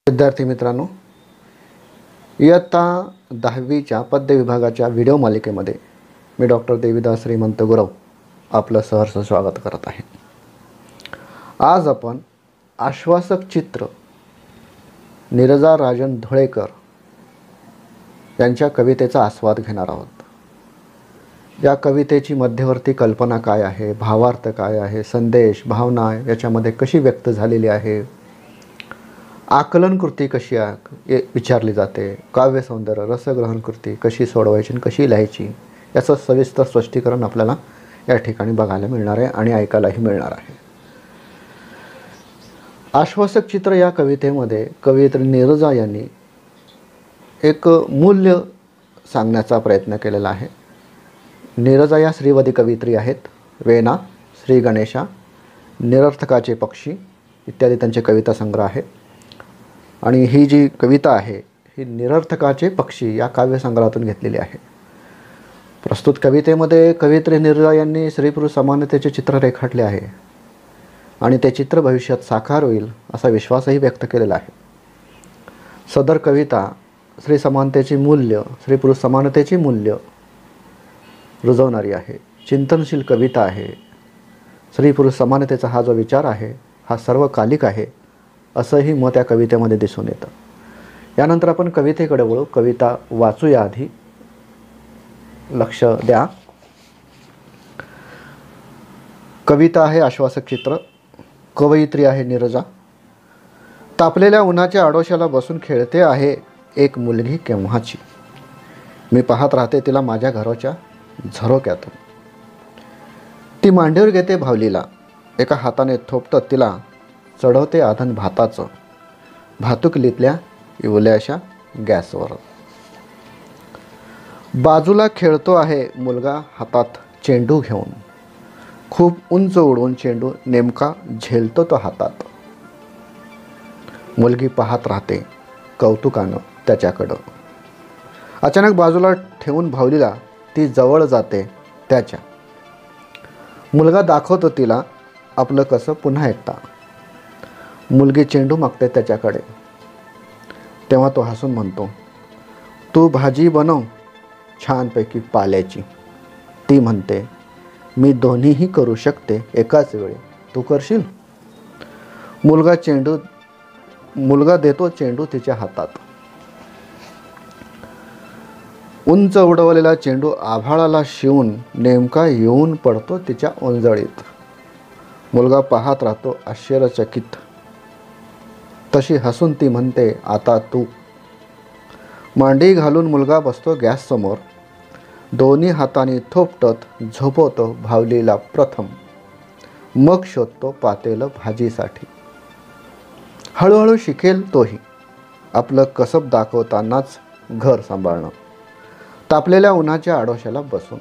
विद्यार्थी मित्रांनो, इयत्ता 10वीच्या पद्य विभागाच्या व्हिडिओ मालिकेमध्ये मी डॉक्टर देविदास श्रीमंत गुरव आपलं सहर्ष स्वागत करत आहे. आज आपण आश्वासक चित्र नीरजा राजन धुळेकर यांच्या कवितेचा आस्वाद घेणार आहोत. या कवितेची मध्यवर्ती कल्पना काय आहे, भावार्थ काय आहे, संदेश भावना याच्यामध्ये कशी व्यक्त झालेली आहे, आकलन कृती कशी विचारली जाते, काव्य सौंदर्य रसग्रहण कृती कशी सोडवायची आणि कशी लिहायची याचं सविस्तर स्पष्टीकरण आपल्याला या ठिकाणी बघायला मिळणार आहे आणि ऐकायलाही मिळणार आहे. आश्वासक चित्र या कवितेमध्ये कवयित्री नीरजा यांनी एक मूल्य सांगण्याचा प्रयत्न केलेला आहे. नीरजा या श्रीवदी कवयित्री आहेत. वेना, श्री गणेशा, निरर्थकाचे पक्षी इत्यादी त्यांचे कविता संग्रह आहे. आणि ही जी कविता आहे ही निरर्थकाचे पक्षी या काव्यसंग्रहातून घेतलेली आहे. प्रस्तुत कवितेमध्ये कवयित्री नीरजा यांनी स्त्री पुरुष समानतेचे चित्र रेखाटले आहे आणि ते चित्र भविष्यात साकार होईल असा विश्वासही व्यक्त केलेला आहे. सदर कविता स्त्री समानतेची मूल्य, स्त्री पुरुष समानतेची मूल्य रुजवणारी आहे. चिंतनशील कविता आहे. स्त्री पुरुष समानतेचा हा जो विचार आहे हा सर्वकालिक आहे असंही मत या कवितेमध्ये दिसून येतं. यानंतर आपण कवितेकडे वळू. कविता वाचूया. आधी लक्ष द्या. कविता आहे आश्वासक चित्र. कवयित्री आहे नीरजा. तापलेल्या उन्हाच्या आडोशाला बसून खेळते आहे एक मुलगी केव्हाची. मी पाहत राहते तिला माझ्या घराच्या झरोक्यातून. ती मांडीवर घेते भावलीला, एका हाताने थोपटत तिला चढवते आधन भाताचं, भातुकलीतल्या इवल्याशा गॅसवर. बाजूला खेळतो आहे मुलगा हातात चेंडू घेऊन, खूप उंच उडवून चेंडू नेमका झेलतो तो हातात. मुलगी पाहत राहते कौतुकानं त्याच्याकडं. अचानक बाजूला ठेवून भावलीला ती जवळ जाते त्याच्या. मुलगा दाखवतो तिला आपलं कसं पुन्हा एकदा. मुलगी चेंडू मागते त्याच्याकडे. तेव्हा तो हसून म्हणतो, तू भाजी बनव छानपैकी पाल्याची. ती म्हणते, मी दोन्हीही करू शकते एकाच वेळी, तू करशील. मुलगा देतो चेंडू तिच्या हातात. उंच उडवलेला चेंडू आभाळाला शिवून नेमका येऊन पडतो तिच्या ओंजळीत. मुलगा पाहत राहतो आश्चर्यचकित. तशी हसून ती म्हणते, आता तू. मांडी घालून मुलगा बसतो गॅस समोर. दोन्ही हातांनी थोपटत झोपवतो भावलीला प्रथम, मग शोधतो पातेलं भाजीसाठी. हळूहळू शिकेल तोही आपलं कसब दाखवतानाच घर सांभाळणं. तापलेल्या उन्हाच्या आडोशाला बसून.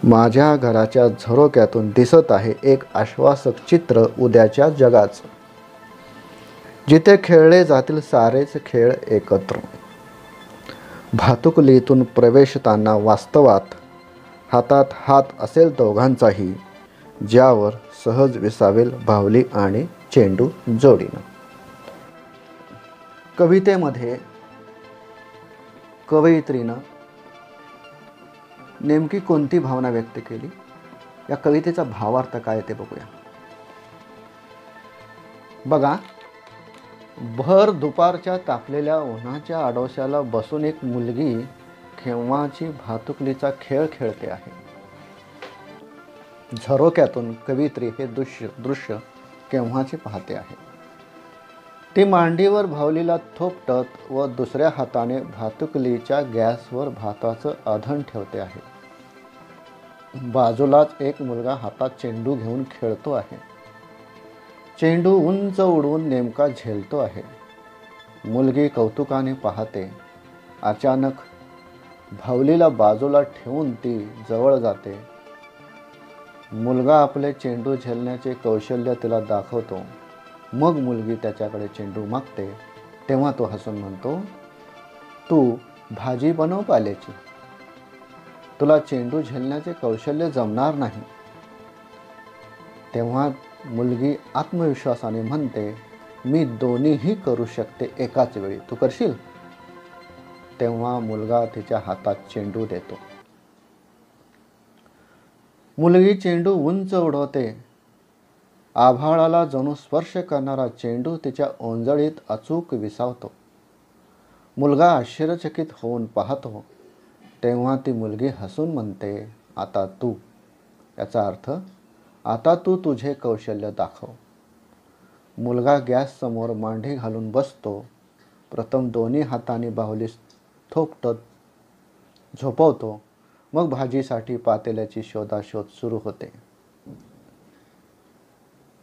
माझ्या घराच्या झरोक्यातून दिसत आहे एक आश्वासक चित्र उद्याच्या जगाचं, जिथे खेळले जातील सारेच खेळ एकत्र. भातुकलीतून प्रवेशताना वास्तवात हातात हात असेल दोघांचाही, ज्यावर सहज विसावेल भावली आणि चेंडू जोडीनं. कवितेमध्ये कवयित्रीनं नेमकी कोणती भावना व्यक्त केली, या कवितेचा भावार्थ काय ते बघूया. बघा, भर दुपारच्या तापलेल्या उन्हाच्या आडोशाला बसून एक मुलगी केव्हाची भातुकलीचा खेळ खेळते आहे. झरोक्यातून कवयित्री हे दृश्य केव्हाचे पाहते आहे. ती मांडीवर भावलीला थोपटत व दुसऱ्या हाताने भातुकलीच्या गॅसवर भाताचं आधण ठेवते आहे. बाजूलाच एक मुलगा हातात चेंडू घेऊन खेळतो आहे. चेंडू उंच उडवून नेमका झेलतो आहे. मुलगी कौतुकाने पाहते. अचानक भावलीला बाजूला ठेवून ती जवळ जाते. मुलगा आपले चेंडू झेलण्याचे कौशल्य तिला दाखवतो. मग मुलगी त्याच्याकडे चेंडू मागते. तेव्हा तो हसून म्हणतो, तू भाजी बनव पाल्याची. तुला चेंडू झेलण्याचे कौशल्य जमणार नाही. तेव्हा मुलगी आत्मविश्वासाने म्हणते, मी दोन्हीही करू शकते एकाच वेळी, तू करशील? तेव्हा मुलगा तिच्या हातात चेंडू देतो. मुलगी चेंडू उंच उडवते. आभाळाला जणू स्पर्श करणारा चेंडू तिच्या ओंजळीत अचूक विसावतो. मुलगा आश्चर्यचकित होऊन पाहतो. तेव्हा ती मुलगी हसून म्हणते, आता तू. याचा अर्थ, आता तू तुझे कौशल्य दाखव. मुलगा गॅससमोर मांडी घालून बसतो. प्रथम दोन्ही हातांनी बाहुली थोपटत झोपवतो. मग भाजीसाठी पातेल्याची शोधाशोध सुरू होते.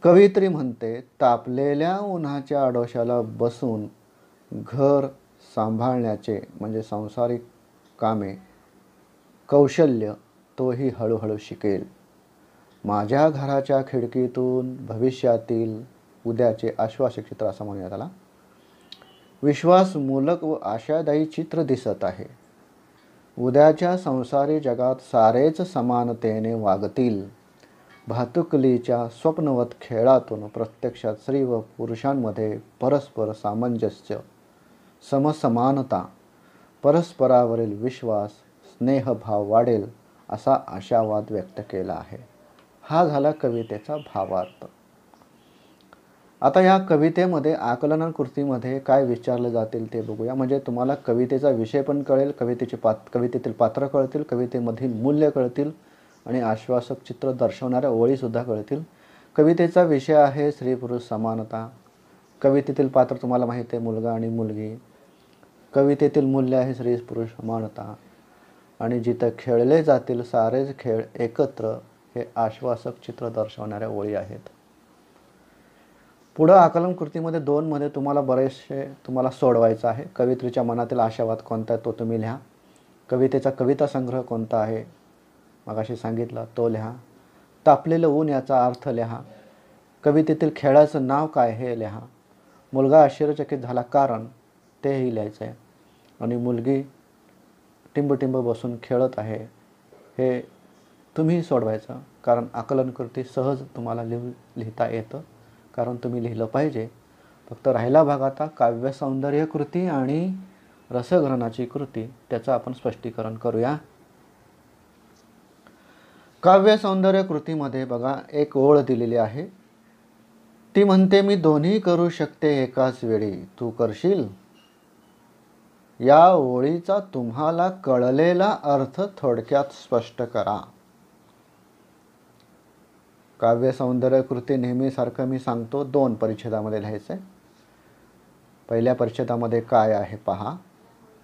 कवयित्री म्हणते, तापलेल्या उन्हाच्या आडोशाला बसून घर सांभाळण्याचे म्हणजे सांसारिक कामे कौशल्य तोही हळूहळू शिकेल. माझ्या घराच्या खिडकीतून भविष्यातील उद्याचे आश्वासक चित्र असं म्हणूया त्याला, विश्वासमूलक व आशादायी चित्र दिसत आहे. उद्याच्या संसारी जगात सारेच समानतेने वागतील. भातुकलीच्या स्वप्नवत खेळातून प्रत्यक्षात स्त्री व पुरुषांमध्ये परस्पर सामंजस्य, समसमानता, परस्परावरील विश्वास, स्नेहभाव वाढेल असा आशावाद व्यक्त केला आहे. हा झाला कवितेचा भावार्थ. आता या कवितेमध्ये आकलन कृतीमध्ये काय विचारले जातील ते बघूया. म्हणजे तुम्हाला कवितेचा विषय पण कळेल, कवितेतील पात्र कळतील, कवितेमधील मूल्य कळतील आणि आश्वासक चित्र दर्शवणाऱ्या ओळीसुद्धा कळतील. कवितेचा विषय आहे स्त्री पुरुष समानता. कवितेतील पात्र तुम्हाला माहिती आहे, मुलगा आणि मुलगी. कवितेतील मूल्य आहे स्त्री पुरुष समानता. आणि जिथं खेळले जातील सारेच खेळ एकत्र, हे आश्वासक चित्र दर्शवणाऱ्या ओळी आहेत. पुढं आकलन कृतीमध्ये 2 मध्ये तुम्हाला बरेचसे सोडवायचं आहे. कवयित्रीच्या मनातील आशावाद कोणता आहे तो तुम्ही लिहा. कवितेचा कविता संग्रह कोणता आहे मगाशी सांगितलं तो लिहा. तापलेलं ऊन याचा अर्थ लिहा. कवितेतील खेळाचं नाव काय हे लिहा. मुलगा आश्चर्यचकित झाला कारण तेही लिहायचं आहे. आणि मुलगी टिंब बसून खेळत आहे हे तुम्ही सोडवायचं. कारण आकलन कृती सहज तुम्हाला लिहिता येतं, कारण तुम्ही लिहिलं पाहिजे. फक्त राहिला भाग आता काव्य सौंदर्य कृती आणि रसग्रहणाची कृती, त्याचं आपण स्पष्टीकरण करूया. काव्य सौंदर्य कृतीमध्ये बघा एक ओळ दिलेली आहे. ती म्हणते, मी दोन्ही करू शकते एकाच वेळी, तू करशील? या ओळीचा तुम्हाला कळलेला अर्थ थोडक्यात स्पष्ट करा. काव्य सौंदर्य कृती नेहमीसारखं मी सांगतो 2 परिच्छेदामध्ये लिहायचं आहे. पहिल्या परिच्छेदामध्ये काय आहे पहा.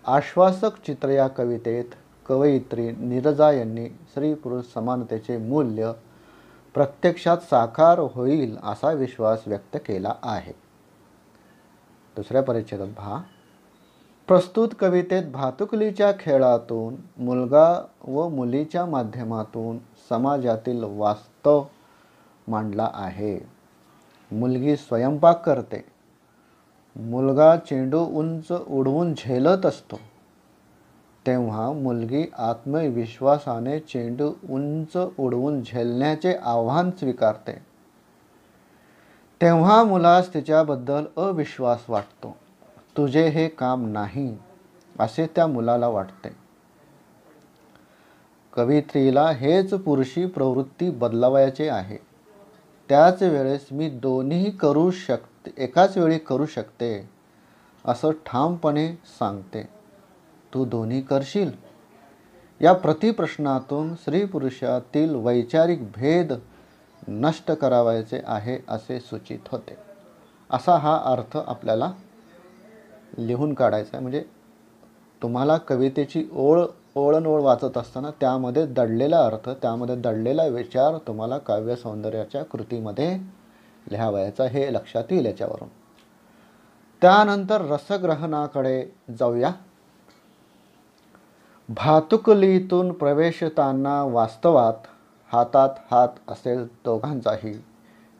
आश्वासक चित्र या कवितेत कवयित्री नीरजा यांनी स्त्री पुरुष समानतेचे मूल्य प्रत्यक्षात साकार होईल असा विश्वास व्यक्त केला आहे. दुसऱ्या परिच्छेदात पहा. प्रस्तुत कवितेत भातुकलीच्या खेळातून मुलगा व मुलीच्या माध्यमातून समाजातील वास्तव मांडला आहे. मुलगी स्वयंपाक करते. मुलगा चेंडू उंच उडवून झेलत असतो. तेव्हा मुलगी आत्मविश्वासाने चेंडू उंच उडवून झेलण्याचे आव्हान स्वीकारते. तेव्हा मुलास तिच्याबद्दल अविश्वास वाटतो. तुझे हे काम नाही असे त्या मुलाला वाटते. कवयित्रीला हेच पुरुषी प्रवृत्ती बदलवायचे आहे. त्याच वेळेस मी दोन्ही एकाच वेळी करू शकते असं ठामपणे सांगते. तू दोन्ही करशील? या प्रतिप्रश्नातून स्त्री पुरुषातील वैचारिक भेद नष्ट करावायचे आहे असे सूचित होते. असा हा अर्थ आपल्याला लिहून काढायचा आहे. म्हणजे तुम्हाला कवितेची ओळण वाचत असताना त्यामध्ये दडलेला अर्थ, त्यामध्ये दडलेला विचार तुम्हाला काव्य सौंदर्याच्या कृतीमध्ये लिहावायचा, हे लक्षात येईल याच्यावरून. त्यानंतर रसग्रहणाकडे जाऊया. भातुकलीतून प्रवेशताना वास्तवात हातात हात असेल दोघांचाही,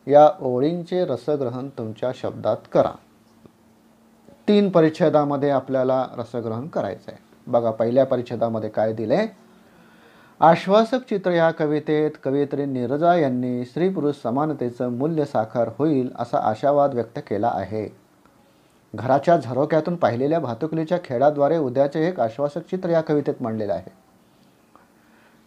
या ओळींचे रसग्रहण तुमच्या शब्दात करा. 3 परिच्छेदामध्ये आपल्याला रसग्रहण करायचं आहे. बघा पहिल्या परिच्छेदामध्ये काय दिले. आश्वासक चित्र या कवितेत कवयित्री नीरजा यांनी स्त्री पुरुष समानतेचं मूल्य साकार होईल असा आशावाद व्यक्त केला आहे. घराच्या झरोक्यातून पाहिलेल्या भातुकलीच्या खेळाद्वारे उद्याचे एक आश्वासक चित्र या कवितेत मांडलेलं आहे.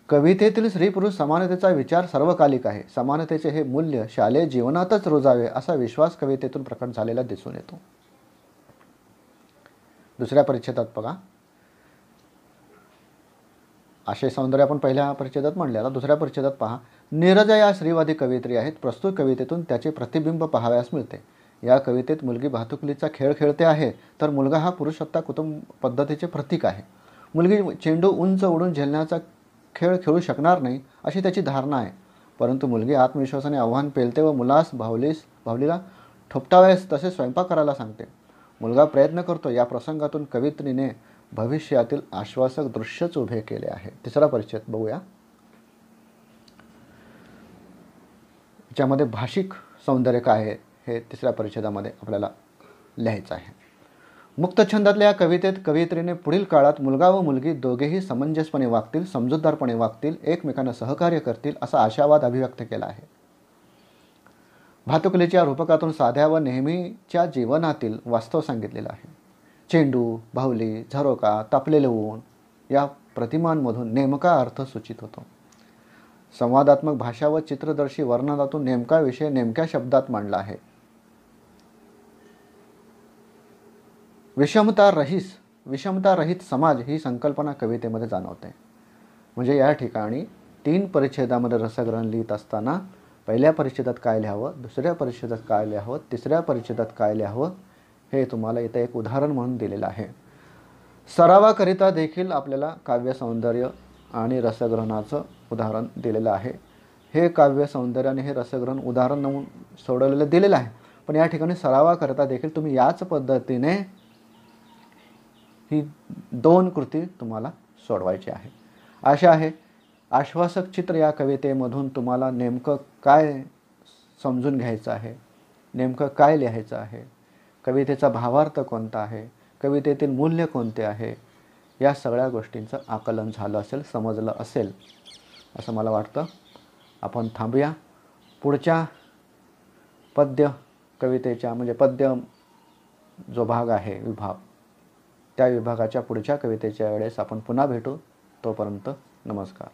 कवितेतील स्त्री पुरुष समानतेचा विचार सर्वकालिक आहे. समानतेचे हे मूल्य शालेय जीवनातच रुजावे असा विश्वास कवितेतून प्रकट झालेला दिसून येतो. दुसऱ्या परिच्छेदात बघा, आशय सौंदर्य आपण पहिल्या परिच्छेदात म्हणलेला. दुसऱ्या परिच्छेदात पहा, नीरजा या स्त्रीवादी कवयित्री आहेत. प्रस्तुत कवितेतून त्याचे प्रतिबिंब पाहावयास मिळते. या कवितेत मुलगी भातुकलीचा खेळ खेळते आहे, तर मुलगा हा पुरुषसत्ता कुटुंब पद्धतीचे प्रतीक आहे. मुलगी चेंडू उंच उडून झेलण्याचा खेळ खेळू शकणार नाही अशी त्याची धारणा आहे, परंतु मुलगी आत्मविश्वासाने आव्हान पेलते व मुलास भावलीला ठोपटावयास तसे स्वयंपाक करायला सांगते. मुलगा प्रयत्न करतो. या प्रसंगातून कवयित्रीने भविष्यातील आश्वासक दृश्यच उभे केले आहे. तिसरा परिच्छेद बघूया. याच्यामध्ये भाषिक सौंदर्य काय आहे हे तिसऱ्या परिच्छेदामध्ये आपल्याला लिहायचं आहे. मुक्त छंदातल्या या कवितेत कवयित्रीने पुढील काळात मुलगा व मुलगी दोघेही समंजसपणे वागतील, समजूतदारपणे वागतील, एकमेकांना सहकार्य करतील असा आशावाद अभिव्यक्त केला आहे. भातुकलीच्या रूपकातून साध्या व नेहमीच्या जीवनातील वास्तव सांगितलेलं आहे. चेंडू, बाहुली, झरोका, तापलेले ऊन या प्रतिमांमधून नेमका अर्थ सूचित होतो. संवादात्मक भाषा व चित्रदर्शी वर्णनातून नेमका विषय नेमक्या शब्दात मांडला आहे. विषमतारहित समाज ही संकल्पना कवितेमध्ये जाणवते. म्हणजे या ठिकाणी 3 परिच्छेदामध्ये रसग्रहण लिहित असताना पहिल्या परिच्छेदात काय लिहावं, दुसऱ्या परिच्छेदात काय लिहावं, तिसऱ्या परिच्छेदात काय लिहावं हे तुम्हाला इथं एक उदाहरण म्हणून दिलेलं आहे. सरावाकरिता देखील आपल्याला काव्य सौंदर्य आणि रसग्रहणाचं उदाहरण दिलेलं आहे. हे काव्य सौंदर्य आणि हे रसग्रहण उदाहरण म्हणून सोडवलेलं दिलेलं आहे, पण या ठिकाणी सरावाकरिता देखील तुम्ही याच पद्धतीने ही 2 कृती तुम्हाला सोडवायची आहे. आशा आहे आश्वासक चित्र या कवितेमधून तुम्हाला नेमकं काय समजून घ्यायचं आहे, नेमकं काय लिहायचं आहे, कवितेचा भावार्थ कोणता आहे, कवितेतील मूल्य कोणते आहे, या सगळ्या गोष्टींचं आकलन झालं असेल, समजलं असेल असं मला वाटतं. आपण थांबूया. पुढच्या पद्य कवितेच्या म्हणजे पद्य जो भाग आहे विभाग, त्या विभागाच्या पुढच्या कवितेच्या वेळेस आपण पुन्हा भेटू. तोपर्यंत नमस्कार.